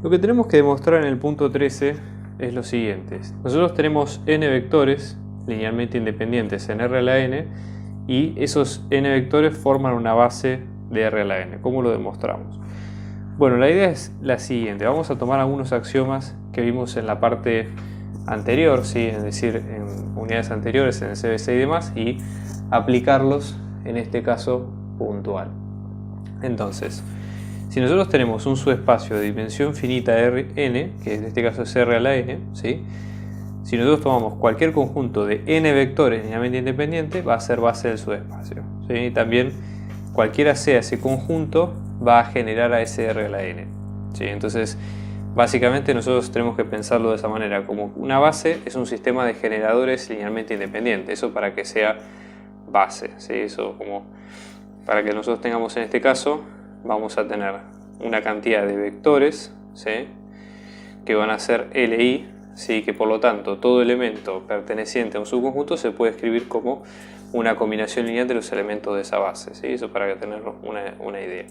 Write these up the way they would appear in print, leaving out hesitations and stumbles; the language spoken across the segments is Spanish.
Lo que tenemos que demostrar en el punto 13 es lo siguiente. Nosotros tenemos n vectores linealmente independientes en R a la n y esos n vectores forman una base de R a la n. ¿Cómo lo demostramos? Bueno, la idea es la siguiente. Vamos a tomar algunos axiomas que vimos en la parte anterior, ¿sí? Es decir, en unidades anteriores, en el CBC y demás, y aplicarlos en este caso puntual. Entonces, si nosotros tenemos un subespacio de dimensión finita Rn, que en este caso es R a la n, ¿sí? Si nosotros tomamos cualquier conjunto de n vectores linealmente independientes, va a ser base del subespacio, ¿sí? Y también cualquiera sea ese conjunto, va a generar a ese R a la n, ¿sí? Entonces, básicamente nosotros tenemos que pensarlo de esa manera, como una base es un sistema de generadores linealmente independientes, eso para que sea base, ¿sí? Eso como para que nosotros tengamos en este caso, vamos a tener una cantidad de vectores, ¿sí? Que van a ser Li, ¿sí? Que por lo tanto todo elemento perteneciente a un subconjunto se puede escribir como una combinación lineal de los elementos de esa base, ¿sí? Eso para tener una idea.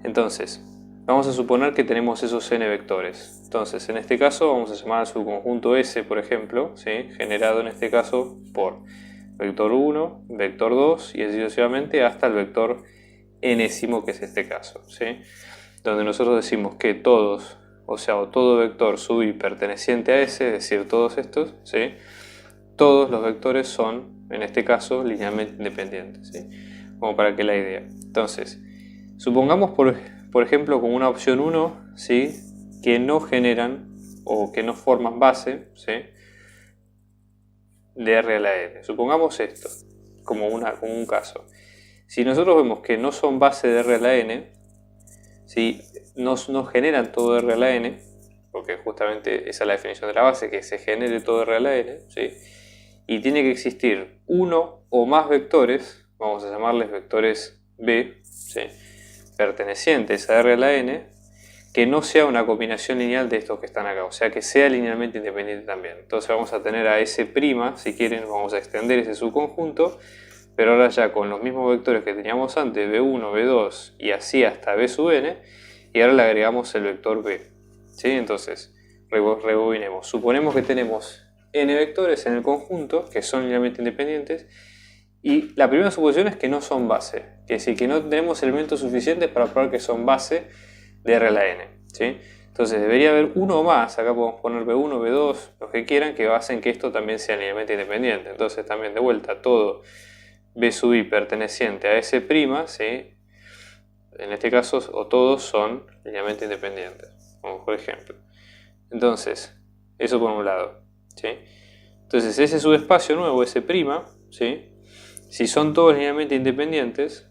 Entonces, vamos a suponer que tenemos esos n vectores. Entonces, en este caso vamos a llamar al subconjunto S, por ejemplo, ¿sí? Generado en este caso por vector 1, vector 2 y así sucesivamente hasta el vector enésimo, que es este caso, ¿sí? Donde nosotros decimos que todos, o sea, o todo vector sub i perteneciente a S, es decir, todos estos, ¿sí? Todos los vectores son, en este caso, linealmente independientes, ¿sí? Como para que la idea. Entonces, supongamos por ejemplo como una opción 1, ¿sí? Que no generan o que no forman base, ¿sí? De R a la n. Supongamos esto como un caso. Si nosotros vemos que no son base de R a la n, ¿sí? no generan todo R a la n, porque justamente esa es la definición de la base, que se genere todo R a la n, ¿sí? Y tiene que existir uno o más vectores, vamos a llamarles vectores B, ¿sí? Pertenecientes a R a la n, que no sea una combinación lineal de estos que están acá, o sea que sea linealmente independiente también.'Entonces vamos a tener a S', si quieren vamos a extender ese subconjunto, pero ahora ya con los mismos vectores que teníamos antes, B1, B2 y así hasta B sub n, y ahora le agregamos el vector B, ¿sí? Entonces, rebobinemos. Suponemos que tenemos n vectores en el conjunto que son linealmente independientes, y la primera suposición es que no son base, que es decir, que no tenemos elementos suficientes para probar que son base de R a la n, ¿sí? Entonces debería haber uno más, acá podemos poner B1, B2, los que quieran, que hacen que esto también sea linealmente independiente. Entonces también de vuelta todo B sub i perteneciente a S', ¿sí? En este caso, o todos son linealmente independientes, como por ejemplo. Entonces, eso por un lado, ¿sí? Entonces ese subespacio nuevo, S', ¿sí? Si son todos linealmente independientes,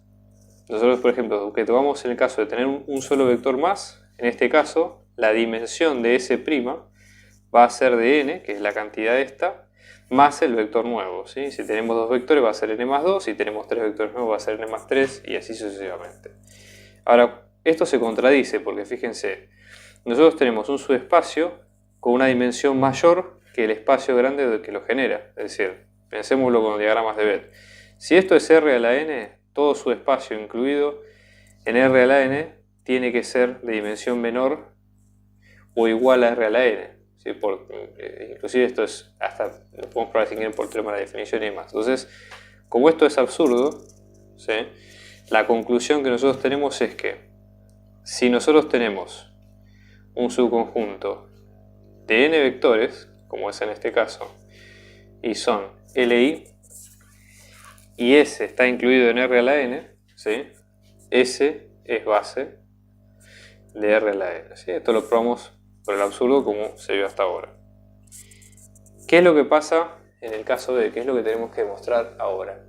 nosotros por ejemplo, que tomamos en el caso de tener un solo vector más, en este caso la dimensión de S' va a ser de n, que es la cantidad esta, más el vector nuevo, ¿sí? Si tenemos dos vectores va a ser n más 2, si tenemos tres vectores nuevos va a ser n más 3 y así sucesivamente. Ahora, esto se contradice porque fíjense, nosotros tenemos un subespacio con una dimensión mayor que el espacio grande que lo genera, es decir, pensémoslo con diagramas de Bell. Si esto es R a la n, todo subespacio incluido en R a la n tiene que ser de dimensión menor o igual a R a la n. ¿Sí? Inclusive esto es hasta lo podemos probar si quieren por teorema de la definición y demás. Entonces, como esto es absurdo, ¿sí? La conclusión que nosotros tenemos es que si nosotros tenemos un subconjunto de n vectores, como es en este caso, y son Li, y S está incluido en R a la n, ¿sí? S es base de R a la n, ¿sí? Esto lo probamos por el absurdo como se vio hasta ahora. ¿Qué es lo que pasa en el caso de qué es lo que tenemos que demostrar ahora?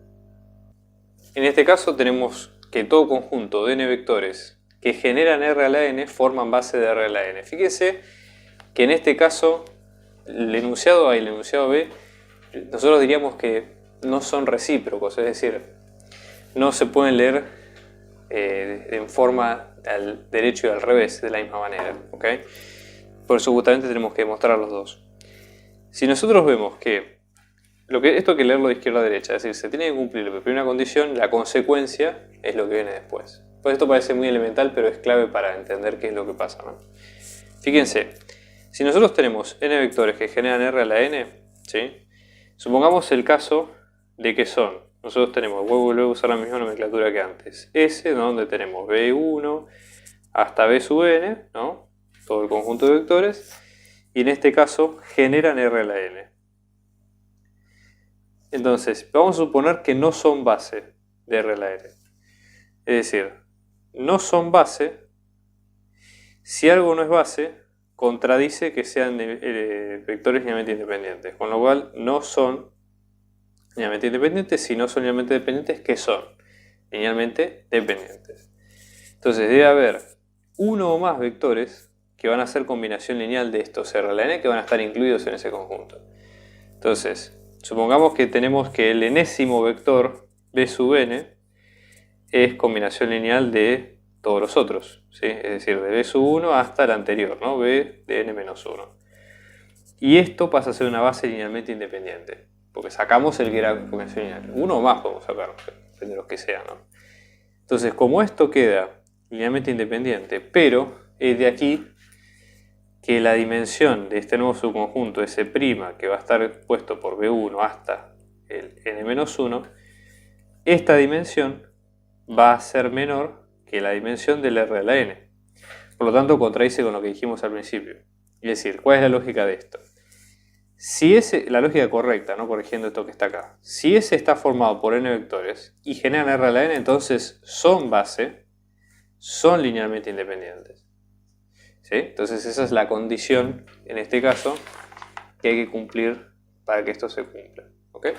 En este caso tenemos que todo conjunto de n vectores que generan R a la n forman base de R a la n. Fíjense que en este caso el enunciado A y el enunciado B nosotros diríamos que no son recíprocos, es decir, no se pueden leer en forma al derecho y al revés de la misma manera, ¿ok? Por eso justamente tenemos que demostrar los dos. Si nosotros vemos que esto hay que leerlo de izquierda a derecha, es decir, se tiene que cumplir la primera condición, la consecuencia es lo que viene después. Pues esto parece muy elemental, pero es clave para entender qué es lo que pasa, ¿no? Fíjense, si nosotros tenemos n vectores que generan R a la n, ¿sí? Supongamos el caso de que son, nosotros tenemos, voy a volver a usar la misma nomenclatura que antes, S, ¿no? Donde tenemos B1 hasta B sub n, ¿no? Todo el conjunto de vectores, y en este caso generan R a la n. Entonces, vamos a suponer que no son base de R a la n. Es decir, no son base. Si algo no es base, contradice que sean vectores linealmente independientes. Con lo cual, no son linealmente independientes. Si no son linealmente dependientes, ¿qué son? Linealmente dependientes. Entonces, debe haber uno o más vectores que van a ser combinación lineal de estos R a la n que van a estar incluidos en ese conjunto. Entonces, supongamos que tenemos que el enésimo vector B sub n es combinación lineal de todos los otros, ¿sí? Es decir, de B sub 1 hasta el anterior, ¿no? B de n menos 1. Y esto pasa a ser una base linealmente independiente, porque sacamos el que era combinación lineal. Uno o más podemos sacar, depende de los que sean, ¿no? Entonces, como esto queda linealmente independiente, pero es de aquí que la dimensión de este nuevo subconjunto S', que va a estar puesto por B1 hasta el n menos 1, esta dimensión va a ser menor que la dimensión del R a la n. Por lo tanto, contradice con lo que dijimos al principio. Es decir, ¿cuál es la lógica de esto? Si la lógica correcta, ¿no? Corrigiendo esto que está acá. Si S está formado por n vectores y generan R a la n, entonces son base, son linealmente independientes. ¿Sí? Entonces esa es la condición, en este caso, que hay que cumplir para que esto se cumpla. ¿Ok?